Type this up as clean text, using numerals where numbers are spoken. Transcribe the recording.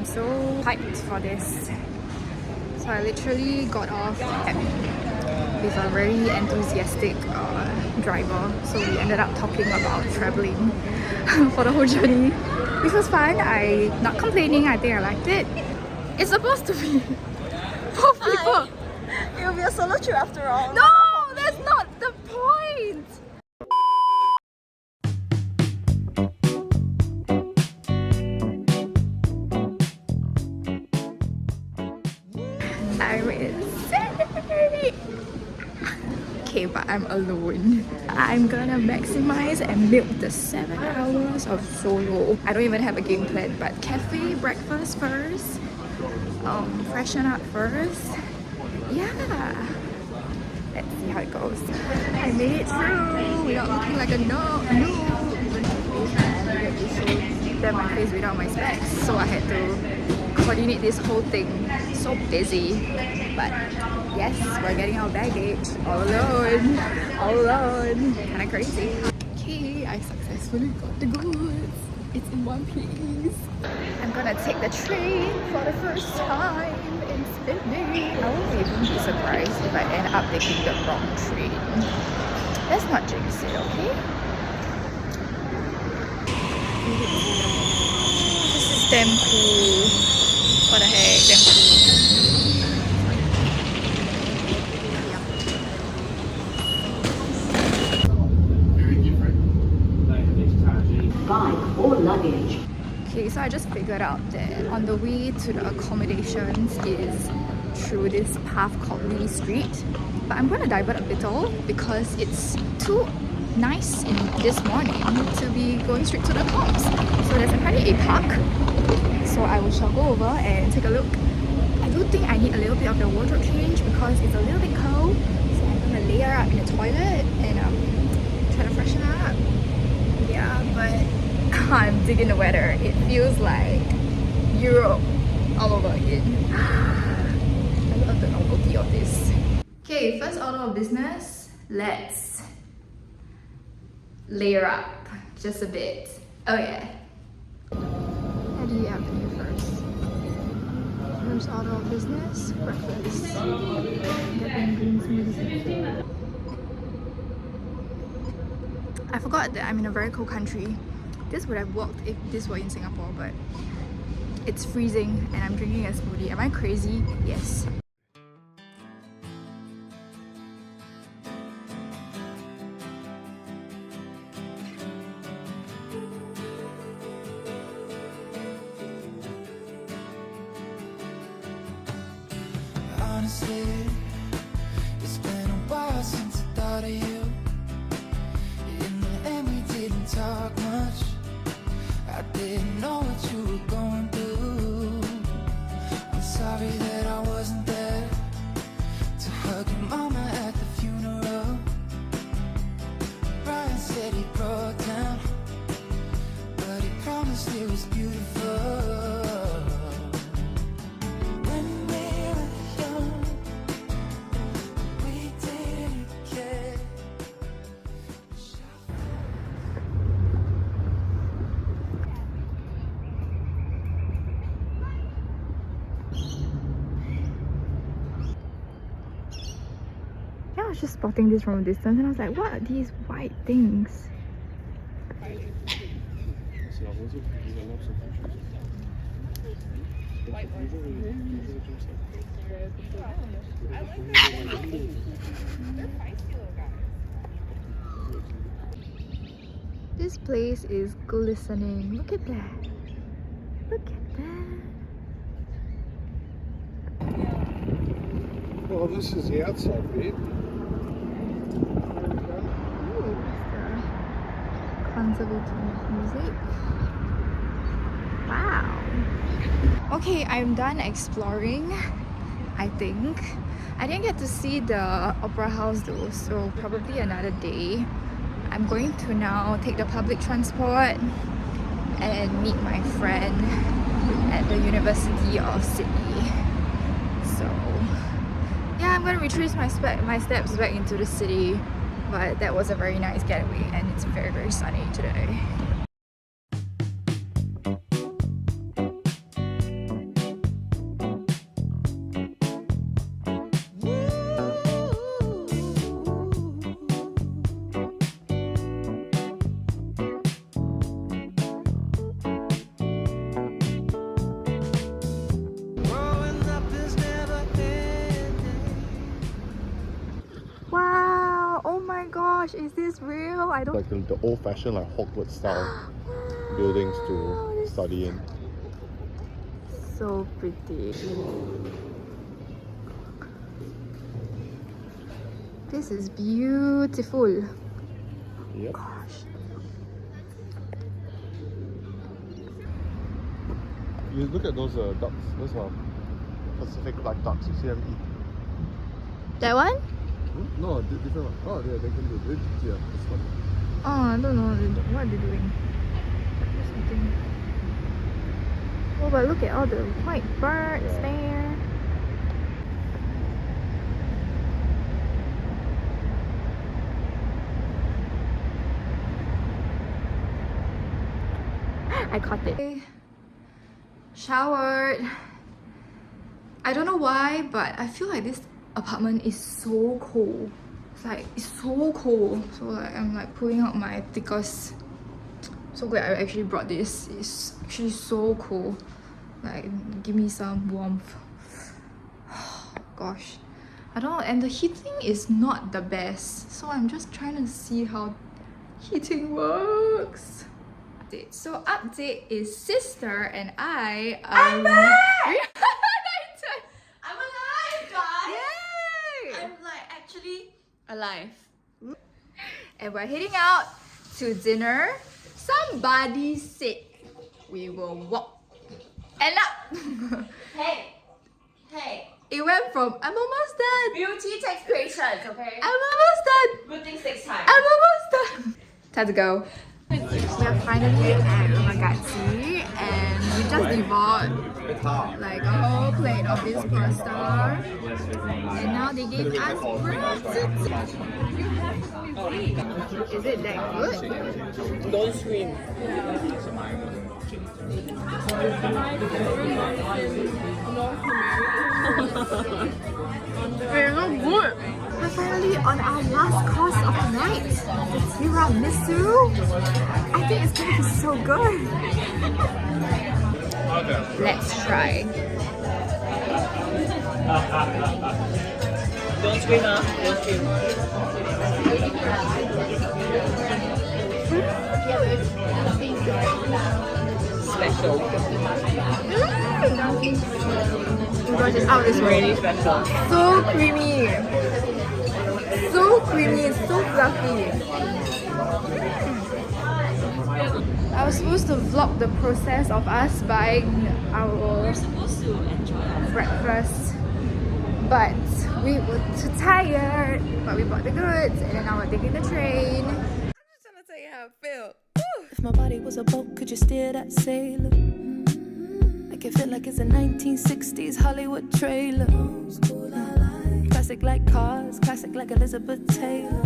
so hyped for this. So I literally got off with a very enthusiastic driver. So we ended up talking about traveling for the whole journey, which was fun. I not complaining. I think I liked it. It's supposed to be 4 people. It will be a solo trip after all. No, that's not the point. I'm insane. Okay, but I'm alone. I'm gonna maximize and milk the 7 hours of solo. I don't even have a game plan, but cafe breakfast first. Freshen up first. Yeah. Let's see how it goes. I made it through without looking like a noob. I have to show them my face without my specs, so I had to coordinate this whole thing. So busy, but yes, we're getting our baggage all alone. Kind of crazy. Okay, I successfully got the goods. It's in one piece. I'm gonna take the train for the first time in Sydney. I won't even be surprised if I end up taking the wrong train. Let's not jinx it, okay? This is damn cool. What the heck, damn cool. Bag or luggage. Okay, so I just figured out that on the way to the accommodations is through this path called Lee Street. But I'm going to divert a little because it's too nice in this morning to be going straight to the comps. So there's apparently a park. So I shall go over and take a look. I do think I need a little bit of the wardrobe change because it's a little bit cold. So I'm going to layer up in the toilet and try to freshen up. Yeah, but I'm digging the weather. It feels like Europe all over again. I love the novelty of this. Okay, first order of business. Let's layer up just a bit. Oh yeah. Headley Avenue first. First order of business, breakfast. Getting green smoothies. I forgot that I'm in a very cold country. This would have worked if this were in Singapore, but it's freezing and I'm drinking a smoothie. Am I crazy? Yes. Honestly, it's been a while since I thought of you. In the end, we didn't talk much. I didn't know what you were going through. I'm sorry that I wasn't there to hug your mama at the funeral. Brian said he broke down, but he promised it was beautiful. I was just spotting this from a distance and I was like, what are these white things? This place is glistening. Look at that. Look at that. Well, this is the outside bit. Conservative music. Wow. Okay, I'm done exploring, I think. I didn't get to see the opera house though, so probably another day. I'm going to now take the public transport and meet my friend at the University of Sydney. So yeah, I'm gonna retrace my steps back into the city. But that was a very nice getaway and it's very, very sunny today. gosh, is this real? I don't. Like the old-fashioned, like Hogwarts style buildings to study in. So pretty. This is beautiful. Yep. Gosh. You look at those ducks. Those are Pacific black ducks. You see them eat. That one? Hmm? No, different one. Oh, yeah, they can do it. Yeah, this one. Oh, I don't know what are they doing. There's something. Oh, but look at all the white birds there. I caught it. Showered. I don't know why, but I feel like this apartment is so cold. It's so cold. So like I'm like pulling out my thickest. So glad I actually brought this. It's actually so cold. Like give me some warmth. Gosh. I don't know, and the heating is not the best. So I'm just trying to see how heating works. So update is sister and I I'm back! I'm I'm alive, guys! Yay! I'm like actually alive. And we're heading out to dinner. Somebody said we will walk. And up! Hey, It went from I'm almost done. beauty takes patience, okay? I'm almost done. Good things takes time. I'm almost done. Time to go. We are finally at Ragazzi and we just devoured like a whole plate of this pasta. And now they gave us bread. Is it that good? Don't scream. Very good. We're finally on our last course of the night. The tiramisu. I think it's gonna be so good. Let's try. Don't scream, huh? Don't scream. Special. Gosh, it's out this way. Really special. So creamy. So creamy, so fluffy. I was supposed to vlog the process of us buying our Supposed to enjoy. breakfast, but we were too tired. But we bought the goods and then now we're taking the train. I'm just trying to tell you how it feels. If my body was a boat, could you steer that sailor? Make it feel like it's a 1960s Hollywood trailer. Classic like cars, classic like Elizabeth Taylor.